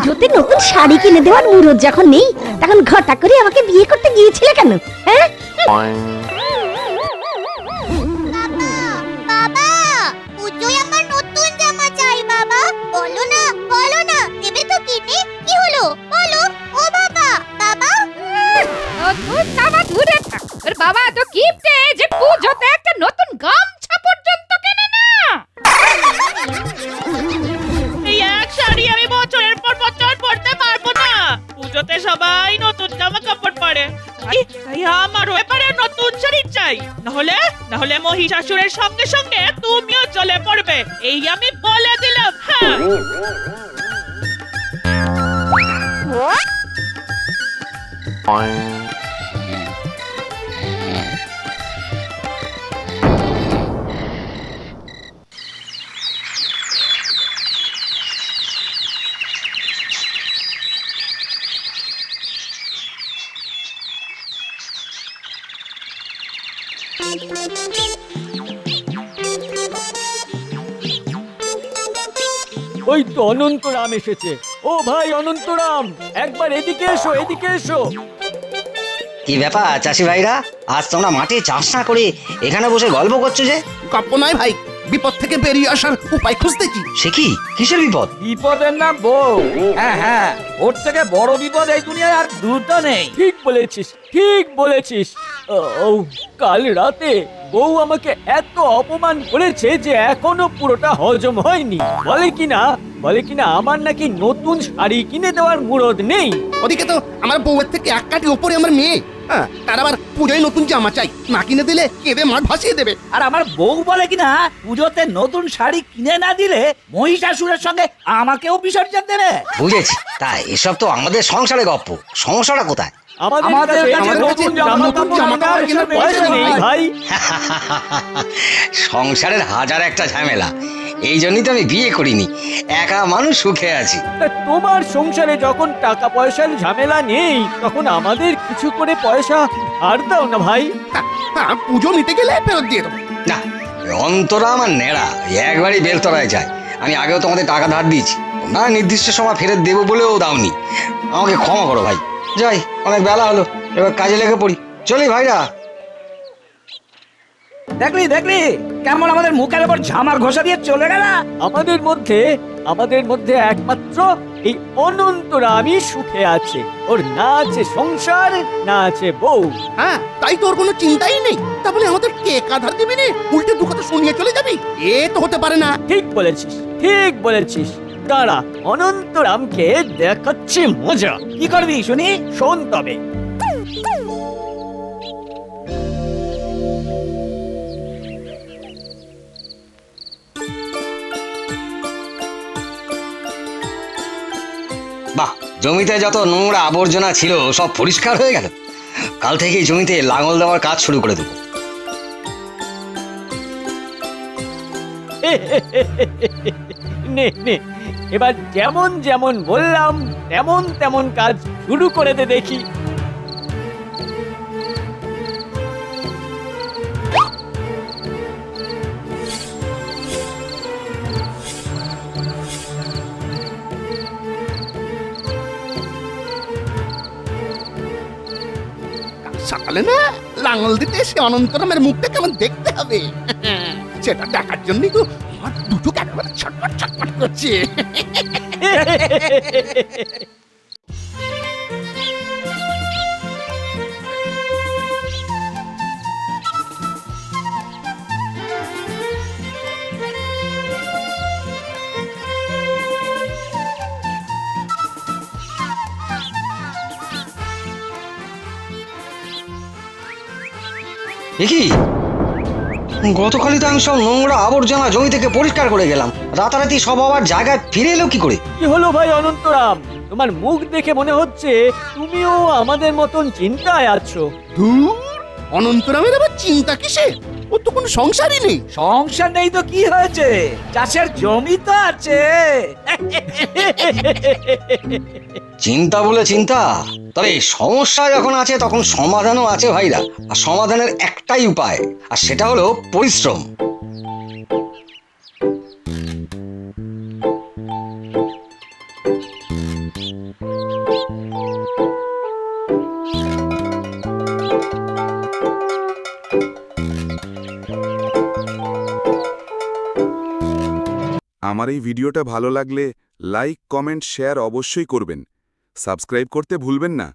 পুজোতে নতুন শাড়ি কিনে দেওয়ার মুরত যখন নেই, তখন ঘটা করে আমাকে বিয়ে করতে গিয়েছিলে কেন? হ্যাঁ? বাবা, পুজোয় আমার নতুন জামা চাই বাবা। বলো না, বলো না, দেবে তো কিনে? কি হলো বলো? ও বাবা, বাবা। নতুন জামা দূরে থাক। তোর বাবা তো কিপটে যে পুজোতে একটা নতুন গামছা পর্যন্ত কেনে না। এই এক শাড়ি আমি বছরের পর বছর পরতে পারবো না। পুজোতে সবাই নতুন জামা কাপড় পরে, তাই আমারও এবারে নতুন শাড়ি চাই। নাহলে মহিষাসুরের সঙ্গে সঙ্গে তুমিও চলে পড়বে, এই আমি বলে দিলাম। হ্যাঁ, ওই তো অনন্তরাম এসেছে। ও ভাই অনন্তরাম, একবার এদিকে এসো, এদিকে এসো। কি ব্যাপার চাষি ভাইরা, আজ তোমরা মাঠে চাষ না করে এখানে বসে গল্প করছো যে? গপ্প নয় ভাই, বিপদ থেকে বেরিয়ে আসার উপায় খুঁজতেছি। সে কি, কিসের বিপদ? বিপদের নাম বউ। হ্যাঁ হ্যাঁ, ওর থেকে বড় বিপদ এই দুনিয়ায় আর দুটো নেই। ঠিক বলেছিস, ঠিক বলেছিস। ও, কাল রাতে বউ আমাকে এত অপমান করেছে যে এখনো পুরোটা হজম হয়নি। বলে কিনা আমার নাকি নতুন শাড়ি কিনে দেওয়ার মুরদ নেই। ওদিকে তো আমার বউয়ের থেকে এক কাঠি উপরে আমার মেয়ে, হ্যাঁ, তার আবার পুজোয় নতুন জামা চাই, না কিনে দিলে কেঁদে মাঠ ভাসিয়ে দেবে। আর আমার বউ বলে কিনা পুজোতে নতুন শাড়ি কিনে না দিলে মহিষাসুরের সঙ্গে আমাকেও বিসর্জন দেবে। বুঝেছি, তা এসব তো আমাদের সংসারে গপ্প, সমস্যাটা কোথায়? আমাদের কাছে নতুন জামা কাপড় কেনার পয়সা নেই ভাই। সংসারের হাজার একটা ঝামেলা, এই জন্যই তো আমি বিয়ে করিনি, একা মানুষ সুখে আছি। তা তোমার সংসারে যখন টাকা পয়সার ঝামেলা নেই, তখন আমাদের কিছু করে পয়সা আর দাও না ভাই। হ্যাঁ, পুজো মিটে গেলে ফেরত দিয়ে দেবো। না, অন্তরা আমার নেড়া, একবারই বেলতলায় যায়। আমি আগেও তোমাদের টাকা ধার দিয়েছি, তোমরা নির্দিষ্ট সময় ফেরত দেবো বলেও দাওনি। আমাকে ক্ষমা করো ভাই, যাই, অনেক বেলা হলো, এবার কাজে লেগে পড়ি। চলি ভাইরা। দেখলি কেমন আমাদের মুখের উপর ঝামা ঘষা দিয়ে চলে গেল। আমাদের মধ্যে একমাত্র এই অনন্তরামই সুখে আছে। ওর না আছে সংসার, না আছে বউ। হ্যাঁ, তাই তোর কোনো চিন্তাই নেই। তা বলে আমাদের কে আধার দিবি নে, উল্টে দু কথা শুনিয়ে চলে যাবি? এ তো হতে পারে না। ঠিক বলেছিস। দাঁড়া, অনন্তরামকে দেখাচ্ছি মজা। কি করবি শুনি? শোন তবে। বাহ, জমিতে যত নোংরা আবর্জনা ছিল সব পরিষ্কার হয়ে গেল। কাল থেকেই জমিতে লাঙল দেওয়ার কাজ শুরু করে দেবো। নে, এবার যেমন যেমন বললাম তেমন তেমন কাজ শুরু করে দে দেখি। সকালে না লাঙল দিতে এসে অনন্তরামের মুখটা কেমন দেখতে হবে, সেটা দেখার জন্যই তো আমার দুটো একেবারে ছটফট করছে। দেখি, গতকালই তো আমি সব নোংরা আবর্জনা জমি থেকে পরিষ্কার করে গেলাম, রাতারাতি সব আবার জায়গায় ফিরে এলো কি করে? কি হলো ভাই অনন্তরাম? তোমার মুখ দেখে মনে হচ্ছে তুমিও আমাদের মতন চিন্তায় আছো। ধুর, অনন্তরামের আবার চিন্তা কিসে? ওর তো কোনো সংসারই নেই। সংসার নেই তো কি হয়েছে, চাষের জমি তো আছে। চিন্তা বলে চিন্তা, তবে সমস্যা যখন আছে তখন সমাধানও আছে ভাইরা। আর সমাধানের একটাই উপায়, আর সেটা হলো পরিশ্রম। আমার এই ভিডিওটা ভালো লাগলে লাইক কমেন্ট শেয়ার অবশ্যই করবেন সাবস্ক্রাইব করতে ভুলবেন না